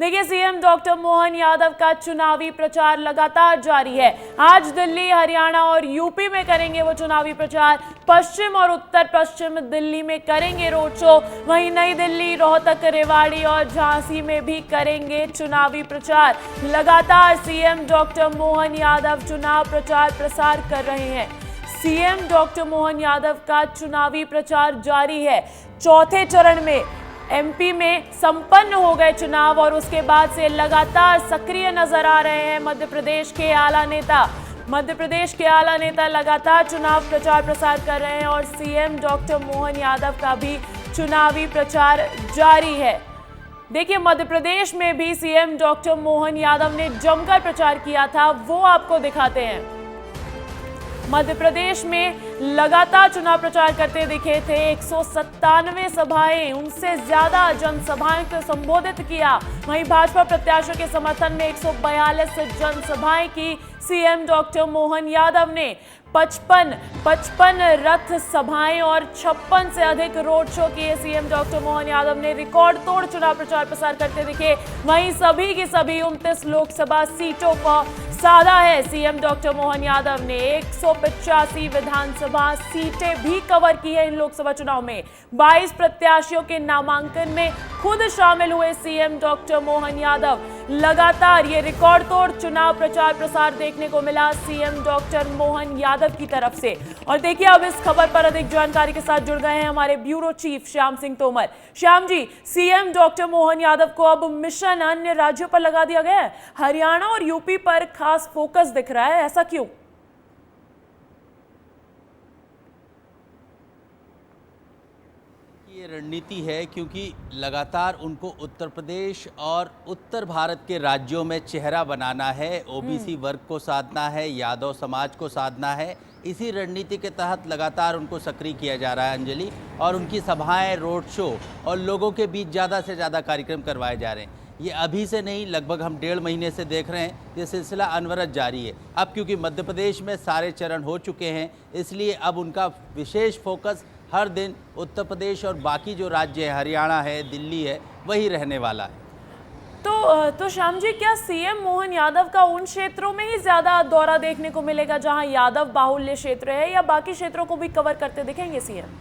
देखिए, CM doctor Mohan Yadav का चुनावी प्रचार लगातार जारी है। आज दिल्ली, हरियाणा और यूपी में करेंगे वो चुनावी प्रचार। पश्चिम और उत्तर पश्चिम दिल्ली में करेंगे रोड शो। वहीं नई दिल्ली, रोहतक, रेवाड़ी और झांसी में भी करेंगे चुनावी प्रचार। लगातार सीएम डॉक्टर मोहन यादव चुनाव प्रचार प्रसार कर रहे हैं। सीएम डॉक्टर मोहन यादव का चुनावी प्रचार जारी है। चौथे चरण में एमपी में संपन्न हो गए चुनाव और उसके बाद से लगातार सक्रिय नजर आ रहे हैं मध्य प्रदेश के आला नेता। मध्य प्रदेश के आला नेता लगातार चुनाव प्रचार प्रसार कर रहे हैं और सीएम डॉक्टर मोहन यादव का भी चुनावी प्रचार जारी है। देखिए, मध्य प्रदेश में भी सीएम डॉक्टर मोहन यादव ने जमकर प्रचार किया था, वो आपको दिखाते हैं। मध्य प्रदेश में लगातार चुनाव प्रचार करते दिखे थे। 197 सभाएं, उनसे ज्यादा जनसभाएं को संबोधित किया। वहीं भाजपा प्रत्याशियों के समर्थन में 142 जनसभाएं की सीएम डॉक्टर मोहन यादव ने। 55 रथ सभाएं और 56 से अधिक रोड शो किए सीएम डॉक्टर मोहन यादव ने। रिकॉर्ड तोड़ चुनाव प्रचार प्रसार करते दिखे। वहीं सभी की सभी 29 लोकसभा सीटों पर साधा है सीएम डॉक्टर मोहन यादव ने। 185 विधानसभा सीटें भी कवर की है इन लोकसभा चुनाव में। 22 प्रत्याशियों के नामांकन में खुद शामिल हुए सीएम डॉक्टर मोहन यादव। लगातार ये रिकॉर्ड तोड़ चुनाव प्रचार प्रसार देखने को मिला सीएम डॉक्टर मोहन यादव की तरफ से। और देखिए, अब इस खबर पर अधिक जानकारी के साथ जुड़ गए हैं हमारे bureau chief Shyam Singh Tomar. Shyam ji, CM doctor Mohan Yadav को अब मिशन अन्य राज्यों पर लगा दिया गया है। हरियाणा और यूपी पर खास फोकस दिख रहा है, ऐसा क्यों? ये रणनीति है क्योंकि लगातार उनको उत्तर प्रदेश और उत्तर भारत के राज्यों में चेहरा बनाना है, ओबीसी वर्ग को साधना है, यादव समाज को साधना है। इसी रणनीति के तहत लगातार उनको सक्रिय किया जा रहा है अंजलि, और उनकी सभाएं, रोड शो और लोगों के बीच ज़्यादा से ज़्यादा कार्यक्रम करवाए जा रहे हैं। ये अभी से नहीं, लगभग हम 1.5 महीने से देख रहे हैं। ये सिलसिला अनवरत जारी है। अब क्योंकि मध्य प्रदेश में सारे चरण हो चुके हैं, इसलिए अब उनका विशेष फोकस हर दिन उत्तर प्रदेश और बाकी जो राज्य है, हरियाणा है, दिल्ली है, वही रहने वाला है। तो श्याम जी, क्या सीएम मोहन यादव का उन क्षेत्रों में ही ज्यादा दौरा देखने को मिलेगा जहां यादव बाहुल्य क्षेत्र है, या बाकी क्षेत्रों को भी कवर करते दिखेंगे सीएम?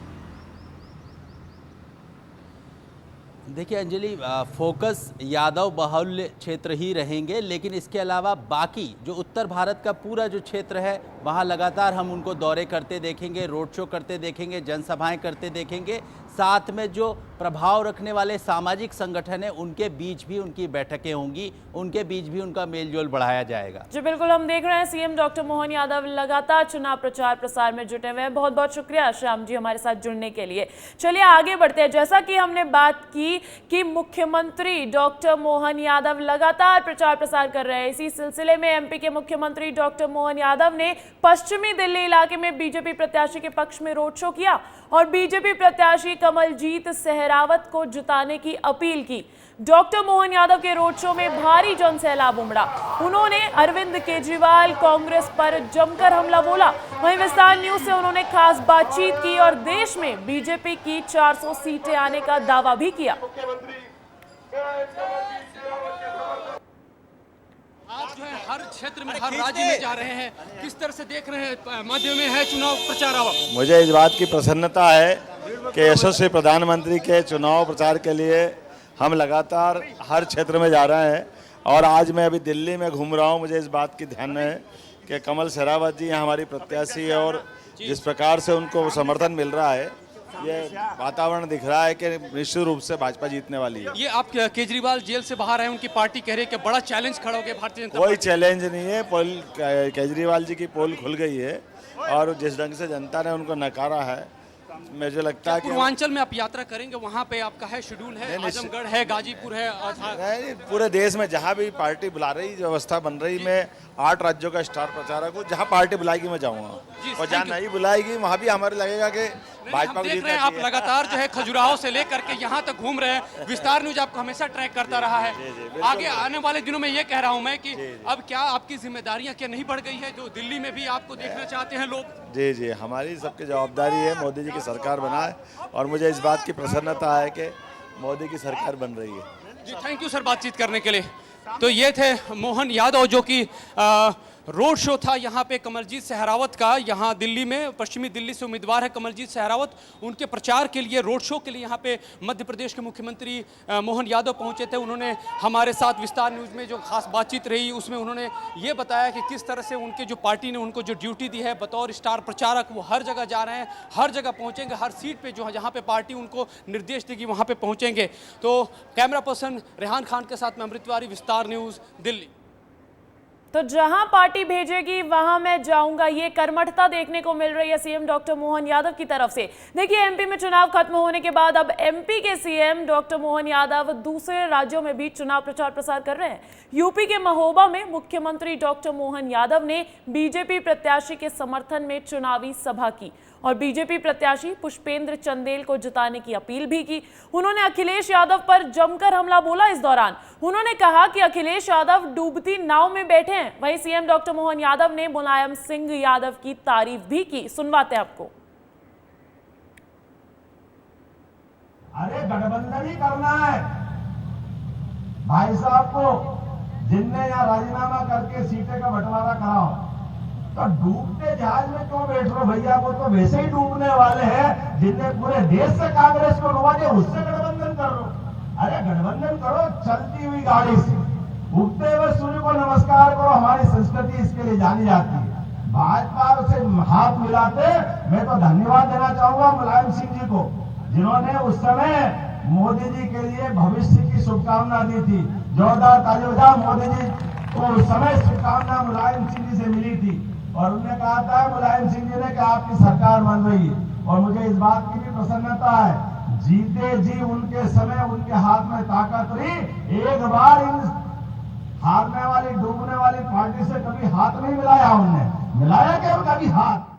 देखिए अंजलि, फोकस यादव बाहुल्य क्षेत्र ही रहेंगे, लेकिन इसके अलावा बाकी जो उत्तर भारत का पूरा जो क्षेत्र है, वहाँ लगातार हम उनको दौरे करते देखेंगे, रोड शो करते देखेंगे, जनसभाएं करते देखेंगे। साथ में जो प्रभाव रखने वाले सामाजिक संगठन हैं, उनके बीच भी उनकी बैठकें होंगी, उनके बीच भी उनका मेलजोल बढ़ाया जाएगा। जी बिल्कुल, हम देख रहे हैं सीएम डॉक्टर मोहन यादव लगातार चुनाव प्रचार प्रसार में जुटे हुए हैं। बहुत बहुत शुक्रिया श्याम जी हमारे साथ जुड़ने के लिए। चलिए आगे बढ़ते हैं। जैसा कि हमने बात की कि मुख्यमंत्री डॉक्टर मोहन यादव लगातार प्रचार प्रसार कर रहे हैं, इसी सिलसिले में एमपी के मुख्यमंत्री डॉक्टर मोहन यादव ने पश्चिमी दिल्ली इलाके में बीजेपी प्रत्याशी के पक्ष में रोड शो किया और बीजेपी प्रत्याशी कमलजीत सहरावत को जिताने की अपील की। डॉक्टर मोहन यादव के रोड शो में भारी जनसैलाब उमड़ा। उन्होंने अरविंद केजरीवाल, कांग्रेस पर जमकर हमला बोला। वहीं विस्तार न्यूज से उन्होंने खास बातचीत की और देश में बीजेपी की 400 सीटें आने का दावा भी किया। आप जो है हर क्षेत्र में, हर राज्य में जा रहे हैं, किस तरह से देख रहे हैं? मध्य में है चुनाव प्रचार। मुझे इस बात की प्रसन्नता है कि यशस्वी प्रधानमंत्री के चुनाव प्रचार के लिए हम लगातार हर क्षेत्र में जा रहे हैं। और आज मैं अभी दिल्ली में घूम रहा हूं। मुझे इस बात की ध्यान है कि कमल सहरावत जी यहाँ हमारी प्रत्याशी है और जिस प्रकार से उनको समर्थन मिल रहा है, ये वातावरण दिख रहा है कि निश्चित रूप से भाजपा जीतने वाली है। ये आप केजरीवाल जेल से बाहर आए, उनकी पार्टी कह रही है कि बड़ा चैलेंज खड़ा हो गया भारतीय जनता कोई चैलेंज नहीं है। केजरीवाल जी की पोल खुल गई है और जिस ढंग से जनता ने उनको नकारा है, मुझे लगता है कि पूर्वांचल में आप यात्रा करेंगे, वहाँ पे आपका है शेड्यूल है, आजमगढ़ है, गाजीपुर है, पूरे देश में जहाँ भी पार्टी बुला रही, व्यवस्था बन रही, मैं 8 राज्यों का स्टार प्रचारक हूँ। जहाँ पार्टी बुलाएगी मैं जाऊँगा, और जहाँ नहीं बुलाएगी वहाँ भी हमारे लगेगा कि भाजपा को जीतना चाहिए। आप लगातार जो है खजुराहो से लेकर के यहाँ तक घूम रहे हैं। विस्तार न्यूज आपको हमेशा ट्रैक करता रहा है। आगे आने वाले दिनों में ये कह रहा हूँ मैं कि अब क्या आपकी जिम्मेदारियाँ क्या नहीं बढ़ गई है, जो दिल्ली में भी आपको देखना चाहते हैं लोग? जी जी, हमारी सबकी जवाबदारी है मोदी जी की सरकार बनाए, और मुझे इस बात की प्रसन्नता है कि मोदी की सरकार बन रही है। जी थैंक यू सर बातचीत करने के लिए। तो ये थे मोहन यादव जो कि रोड शो था यहाँ पे कमलजीत सहरावत का। यहाँ दिल्ली में पश्चिमी दिल्ली से उम्मीदवार है कमलजीत सहरावत, उनके प्रचार के लिए रोड शो के लिए यहाँ पे मध्य प्रदेश के मुख्यमंत्री मोहन यादव पहुँचे थे। उन्होंने हमारे साथ विस्तार न्यूज़ में जो खास बातचीत रही उसमें उन्होंने ये बताया कि किस तरह से उनके जो पार्टी ने उनको जो ड्यूटी दी है बतौर स्टार प्रचारक, वो हर जगह जा रहे हैं, हर जगह पहुँचेंगे, हर सीट पर जो है जहाँ पर पार्टी उनको निर्देश देगी वहाँ पर पहुँचेंगे। तो कैमरा पर्सन रेहान खान के साथ मैं अमृत तिवारी, विस्तार न्यूज़, दिल्ली। तो जहां पार्टी भेजेगी वहां मैं जाऊंगा, ये कर्मठता देखने को मिल रही है सीएम डॉक्टर मोहन यादव की तरफ से। देखिए एमपी में चुनाव खत्म होने के बाद अब एमपी के सीएम डॉक्टर मोहन यादव दूसरे राज्यों में भी चुनाव प्रचार प्रसार कर रहे हैं। यूपी के महोबा में मुख्यमंत्री डॉक्टर मोहन यादव ने बीजेपी प्रत्याशी के समर्थन में चुनावी सभा की और बीजेपी प्रत्याशी पुष्पेंद्र चंदेल को जिताने की अपील भी की। उन्होंने अखिलेश यादव पर जमकर हमला बोला। इस दौरान उन्होंने कहा कि अखिलेश यादव डूबती नाव में बैठे हैं। वहीं सीएम डॉक्टर मोहन यादव ने मुलायम सिंह यादव की तारीफ भी की। सुनवाते हैं आपको। अरे गठबंधन ही करना है भाई साहब को, जिनने यहाँ राजीनामा करके सीटें का बंटवारा कराओ तो डूबते जहाज में क्यों बैठ रहे हो भैया? वो तो वैसे ही डूबने वाले हैं जिनने पूरे देश से कांग्रेस को डुबा दिया, उससे गठबंधन कर लो। अरे गठबंधन करो चलती हुई गाड़ी से, उगते हुए सूर्य को नमस्कार करो। हमारी संस्कृति इसके लिए जानी जाती है। भाजपा से हाथ मिलाते मैं तो धन्यवाद देना चाहूंगा मुलायम सिंह जी को, जिन्होंने उस समय मोदी जी के लिए भविष्य की शुभकामना दी थी। जोरदार ताली बजाओ। मोदी जी को उस समय शुभकामना मुलायम सिंह जी से मिली थी और उन्होंने कहा था मुलायम सिंह जी ने कि आपकी सरकार बन रही है। और मुझे इस बात की भी प्रसन्नता है, जीते जी उनके समय उनके हाथ में ताकत रही। एक बार इन हारने वाली डूबने वाली पार्टी से कभी हाथ नहीं मिलाया, उनने मिलाया केवल कभी हाथ।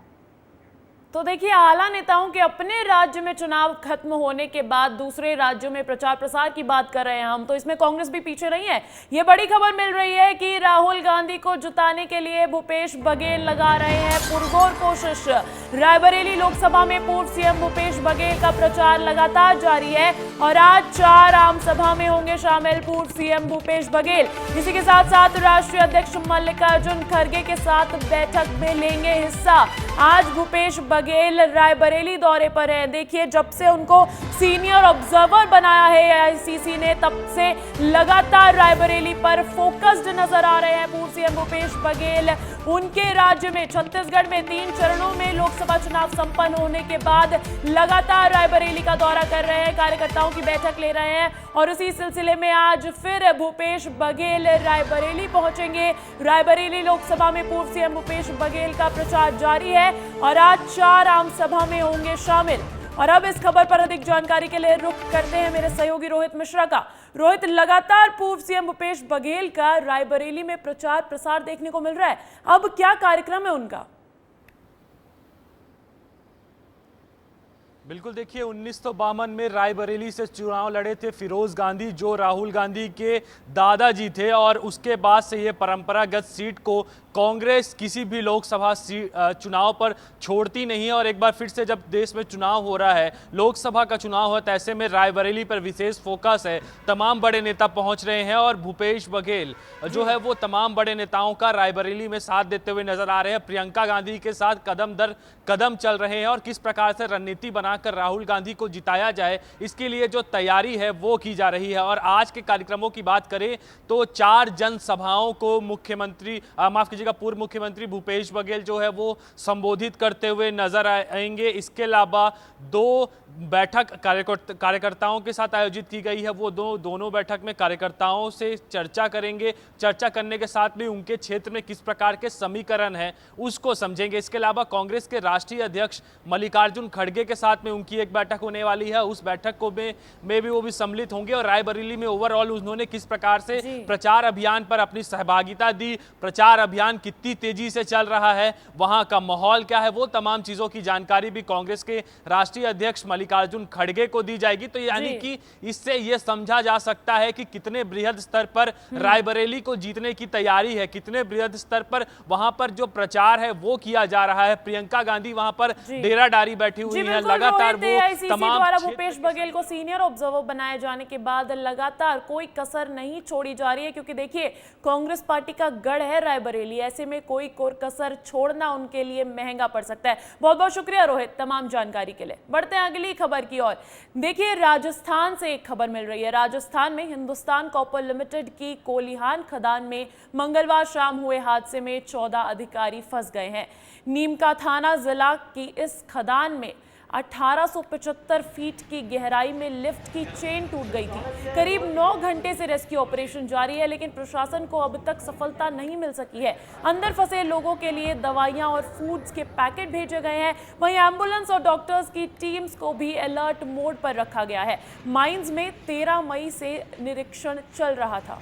तो देखिए आला नेताओं के अपने राज्य में चुनाव खत्म होने के बाद दूसरे राज्यों में प्रचार प्रसार की बात कर रहे हैं हम, तो इसमें कांग्रेस भी पीछे नहीं है। ये बड़ी खबर मिल रही है कि राहुल गांधी को जिताने के लिए भूपेश बघेल लगा रहे हैं पुरजोर कोशिश। रायबरेली लोकसभा में पूर्व सीएम भूपेश बघेल का प्रचार लगातार जारी है और आज 4 आम सभा में होंगे शामिल पूर्व सीएम भूपेश बघेल। इसी के साथ साथ राष्ट्रीय अध्यक्ष मल्लिकार्जुन खड़गे के साथ बैठक में लेंगे हिस्सा। आज भूपेश बघेल रायबरेली दौरे पर हैं। देखिए जब से उनको सीनियर ऑब्जर्वर बनाया है एआईसीसी ने, तब से लगातार रायबरेली पर फोकस्ड नजर आ रहे हैं पूर्व सीएम भूपेश बघेल। उनके राज्य में छत्तीसगढ़ में 3 चरणों में लोकसभा चुनाव संपन्न होने के बाद लगातार रायबरेली का दौरा कर रहे हैं, कार्यकर्ताओं की बैठक ले रहे हैं और उसी सिलसिले में आज फिर भूपेश बघेल रायबरेली पहुंचेंगे। रायबरेली लोकसभा में पूर्व सीएम भूपेश बघेल का प्रचार जारी है और आज 4 आम सभा में होंगे शामिल। और अब इस खबर पर अधिक जानकारी के लिए रुख करते हैं मेरे सहयोगी रोहित मिश्रा का। रोहित, लगातार पूर्व सीएम भूपेश बघेल का रायबरेली में प्रचार प्रसार देखने को मिल रहा है, अब क्या कार्यक्रम है उनका? बिल्कुल, देखिए 1952 में रायबरेली से चुनाव लड़े थे फिरोज गांधी, जो राहुल गांधी के दादाजी थे, और उसके बाद से ये परंपरागत सीट को कांग्रेस किसी भी लोकसभा चुनाव पर छोड़ती नहीं है। और एक बार फिर से जब देश में चुनाव हो रहा है, लोकसभा का चुनाव हो, तो ऐसे में रायबरेली पर विशेष फोकस है। तमाम बड़े नेता पहुंच रहे हैं और भूपेश बघेल जो है वो तमाम बड़े नेताओं का रायबरेली में साथ देते हुए नजर आ रहे हैं। प्रियंका गांधी के साथ कदम दर कदम चल रहे हैं और किस प्रकार से रणनीति बनाकर राहुल गांधी को जिताया जाए, इसके लिए जो तैयारी है वो की जा रही है। और आज के कार्यक्रमों की बात करें तो 4 जनसभाओं को मुख्यमंत्री पूर्व मुख्यमंत्री भूपेश बघेल जो है वो संबोधित करते हुए नजर आएंगे। इसके अलावा 2 बैठक कार्यकर्ताओं के साथ आयोजित की गई है। वो दोनों बैठक में कार्यकर्ताओं से चर्चा करेंगे। चर्चा करने के साथ भी उनके क्षेत्र में किस प्रकार के समीकरण हैं उसको समझेंगे। इसके अलावा कांग्रेस के राष्ट्रीय अध्यक्ष मल्लिकार्जुन खड़गे के साथ में उनकी एक बैठक होने वाली है। उस बैठक को में भी वो भी सम्मिलित होंगे। और रायबरेली में ओवरऑल उन्होंने किस प्रकार से प्रचार अभियान पर अपनी सहभागिता दी, प्रचार अभियान कितनी तेजी से चल रहा है, वहां का माहौल क्या है, वो तमाम चीजों की जानकारी भी कांग्रेस के राष्ट्रीय अध्यक्ष मल्लिकार्जुन खड़गे को दी जाएगी। तो यानी कि इससे यह समझा जा सकता है कि कितने बृहद स्तर पर रायबरेली को जीतने की तैयारी है, कितने बृहद स्तर पर वहां पर जो प्रचार है वो किया जा रहा है। प्रियंका गांधी वहां पर डेरा डारी बैठी हुई है, लगातार लगातार रोहित, वो AICC तमाम द्वारा क्षेत्र भूपेश बघेल को सीनियर ऑब्जर्वर बनाए जाने के बाद लगातार कोई कसर नहीं छोड़ी जा रही है, क्योंकि देखिए कांग्रेस पार्टी का गढ़ है रायबरेली, ऐसे में कोई कसर छोड़ना उनके लिए महंगा पड़ सकता है। बहुत बहुत शुक्रिया रोहित तमाम जानकारी के लिए। बढ़ते हैं अगली खबर की ओर। देखिए राजस्थान से एक खबर मिल रही है। राजस्थान में हिंदुस्तान कॉपर लिमिटेड की कोलिहान खदान में मंगलवार शाम हुए हादसे में 14 अधिकारी फंस गए हैं। नीमका थाना जिला की इस खदान में 1875 फीट की गहराई में लिफ्ट की चेन टूट गई थी। करीब 9 घंटे से रेस्क्यू ऑपरेशन जारी है, लेकिन प्रशासन को अब तक सफलता नहीं मिल सकी है। अंदर फंसे लोगों के लिए दवाइयां और फूड्स के पैकेट भेजे गए हैं। वहीं एम्बुलेंस और डॉक्टर्स की टीम्स को भी अलर्ट मोड पर रखा गया है। माइंस में 13 मई से निरीक्षण चल रहा था।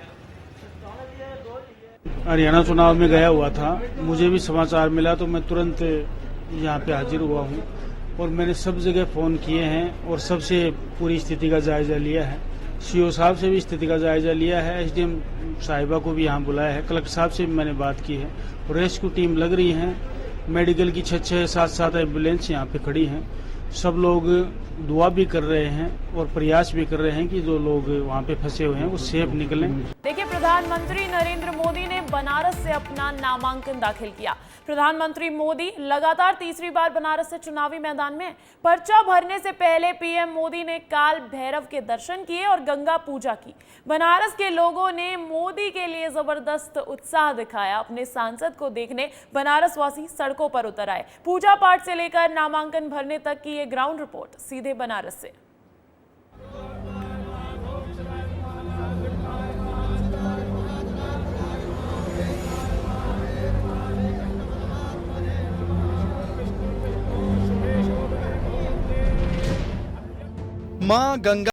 हरियाणा चुनाव में गया हुआ था, मुझे भी समाचार मिला तो मैं तुरंत यहाँ पे हाजिर हुआ हूँ और मैंने सब जगह फ़ोन किए हैं और सबसे पूरी स्थिति का जायजा लिया है। सीओ साहब से भी स्थिति का जायजा लिया है, एसडीएम साहिबा को भी यहाँ बुलाया है, कलेक्टर साहब से भी मैंने बात की है और रेस्क्यू टीम लग रही है। मेडिकल की 6-7 एम्बुलेंस यहाँ पे खड़ी हैं। सब लोग दुआ भी कर रहे हैं और प्रयास भी कर रहे हैं कि जो लोग वहाँ पे फंसे हुए हैं वो सेफ निकलें। देखिए प्रधानमंत्री नरेंद्र मोदी ने बनारस से अपना नामांकन दाखिल किया। प्रधानमंत्री मोदी लगातार तीसरी बार बनारस से चुनावी मैदान में। पर्चा भरने से पहले पीएम मोदी ने काल भैरव के दर्शन किए और गंगा पूजा की। बनारस के लोगों ने मोदी के लिए जबरदस्त उत्साह दिखाया। अपने सांसद को देखने बनारस वासी सड़कों पर उतर आए। पूजा पाठ से लेकर नामांकन भरने तक की ये ग्राउंड रिपोर्ट सीधे बनारस से। मां गंगा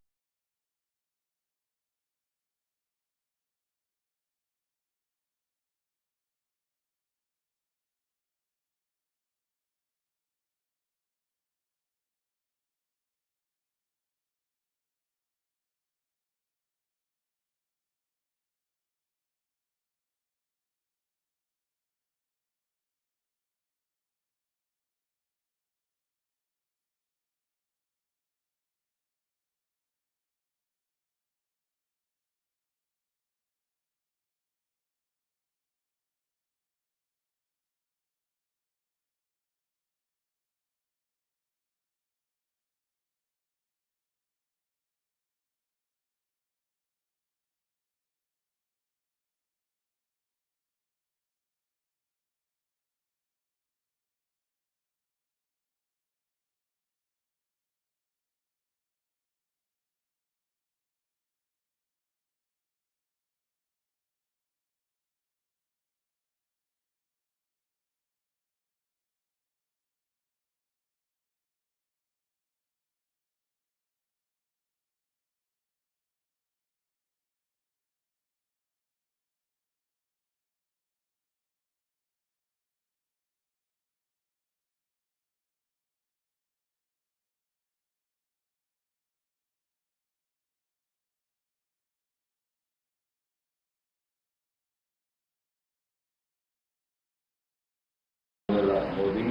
मोदी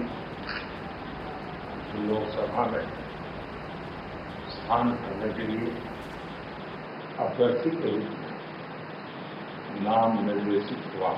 लोकसभा में स्थान करने के लिए अभ्यर्थी के रूप में नाम निर्देशित हुआ।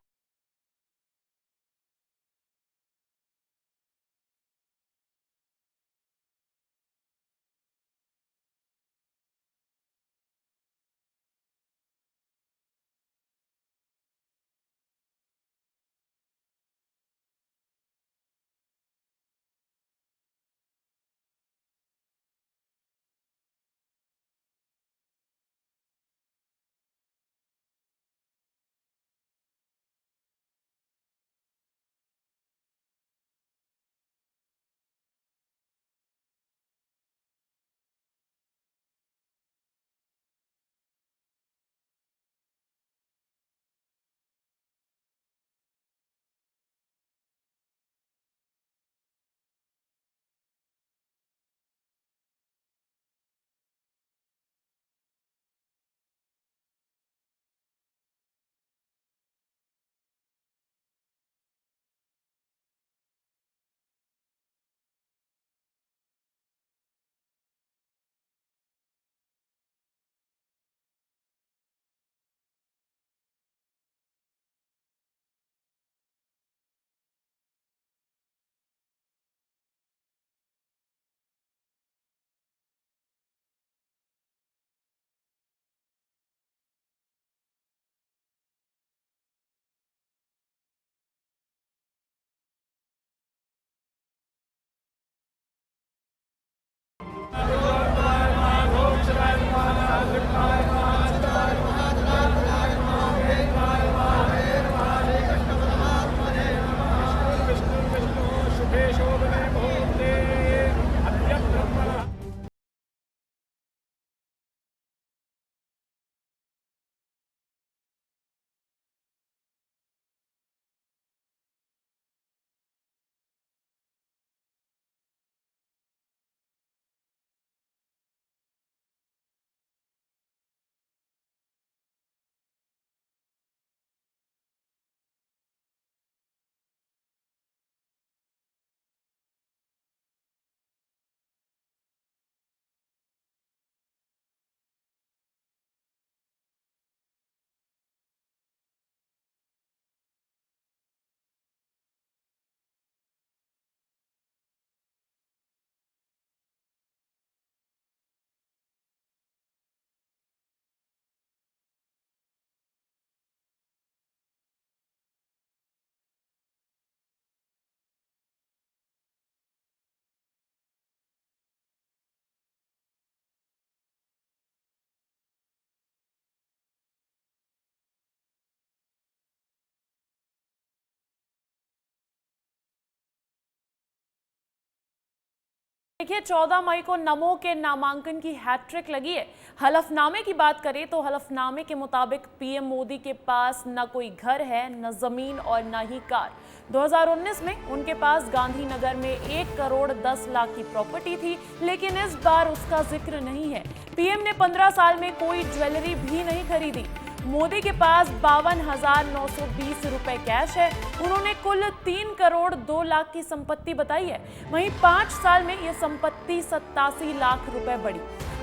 देखिए 14 मई को नमो के नामांकन की हैट्रिक लगी है। हलफनामे की बात करें तो हलफनामे के मुताबिक पीएम मोदी के पास न कोई घर है, न जमीन और न ही कार। 2019 में उनके पास गांधीनगर में 1 करोड़ 10 लाख की प्रॉपर्टी थी, लेकिन इस बार उसका जिक्र नहीं है। पीएम ने 15 साल में कोई ज्वेलरी भी नहीं खरीदी। मोदी के पास 52,920 रुपए कैश है। उन्होंने कुल 3 करोड़ 2 लाख की संपत्ति बताई है। वहीं 5 साल में यह संपत्ति 87 लाख रुपए बढ़ी।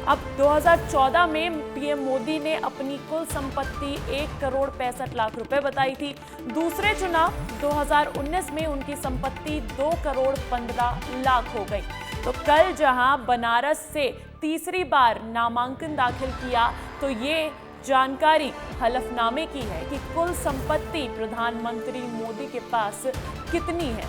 अब 2014 में पीएम मोदी ने अपनी कुल संपत्ति 1 करोड़ 65 लाख रुपए बताई थी। दूसरे चुनाव 2019 में उनकी संपत्ति 2 करोड़ 15 लाख हो गई। तो कल जहां बनारस से तीसरी बार नामांकन दाखिल किया तो ये जानकारी हलफनामे की है कि कुल संपत्ति प्रधानमंत्री मोदी के पास कितनी है।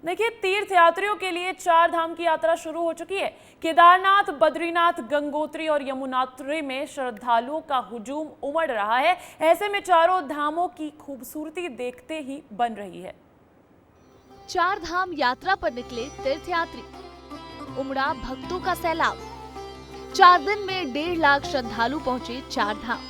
देखिए तीर्थ यात्रियों के लिए 4 धाम की यात्रा शुरू हो चुकी है। केदारनाथ, बद्रीनाथ, गंगोत्री और यमुनोत्री में श्रद्धालुओं का हुजूम उमड़ रहा है। ऐसे में चारों धामों की खूबसूरती देखते ही बन रही है। 4 धाम यात्रा पर निकले तीर्थयात्री, उमड़ा भक्तों का सैलाब। 4 दिन में 1.5 लाख श्रद्धालु पहुंचे 4 धाम।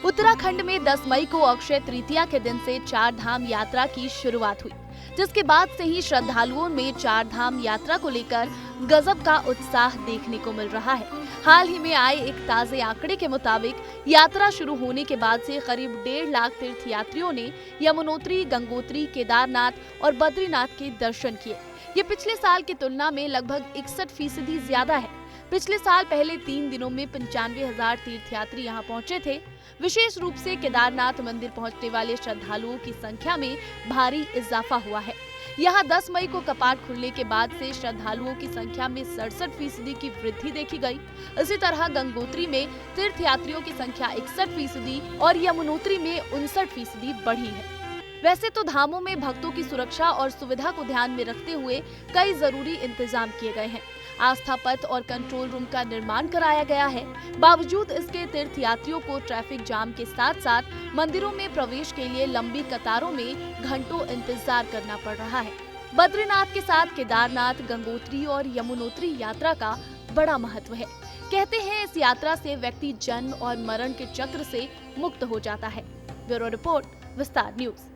उत्तराखंड में 10 मई को अक्षय तृतीया के दिन से 4 धाम यात्रा की शुरुआत हुई, जिसके बाद से ही श्रद्धालुओं में 4 धाम यात्रा को लेकर गजब का उत्साह देखने को मिल रहा है। हाल ही में आए एक ताजे आंकड़े के मुताबिक यात्रा शुरू होने के बाद से करीब 1.5 लाख तीर्थयात्रियों ने यमुनोत्री, गंगोत्री, केदारनाथ और बद्रीनाथ के दर्शन किए। ये पिछले साल की तुलना में लगभग 61% ज्यादा है। पिछले साल पहले 3 दिनों में 95,000 तीर्थयात्री यहाँ पहुँचे थे। विशेष रूप से केदारनाथ मंदिर पहुँचने वाले श्रद्धालुओं की संख्या में भारी इजाफा हुआ है। यहाँ 10 मई को कपाट खुलने के बाद से श्रद्धालुओं की संख्या में 67% की वृद्धि देखी गई। इसी तरह गंगोत्री में तीर्थयात्रियों की संख्या 61% और यमुनोत्री में 59% बढ़ी है। वैसे तो धामों में भक्तों की सुरक्षा और सुविधा को ध्यान में रखते हुए कई जरूरी इंतजाम किए गए हैं। आस्था पथ और कंट्रोल रूम का निर्माण कराया गया है। बावजूद इसके तीर्थयात्रियों को ट्रैफिक जाम के साथ साथ मंदिरों में प्रवेश के लिए लंबी कतारों में घंटों इंतजार करना पड़ रहा है। बद्रीनाथ के साथ केदारनाथ, गंगोत्री और यमुनोत्री यात्रा का बड़ा महत्व है। कहते हैं इस यात्रा से व्यक्ति जन्म और मरण के चक्र से मुक्त हो जाता है। ब्यूरो रिपोर्ट, विस्तार न्यूज।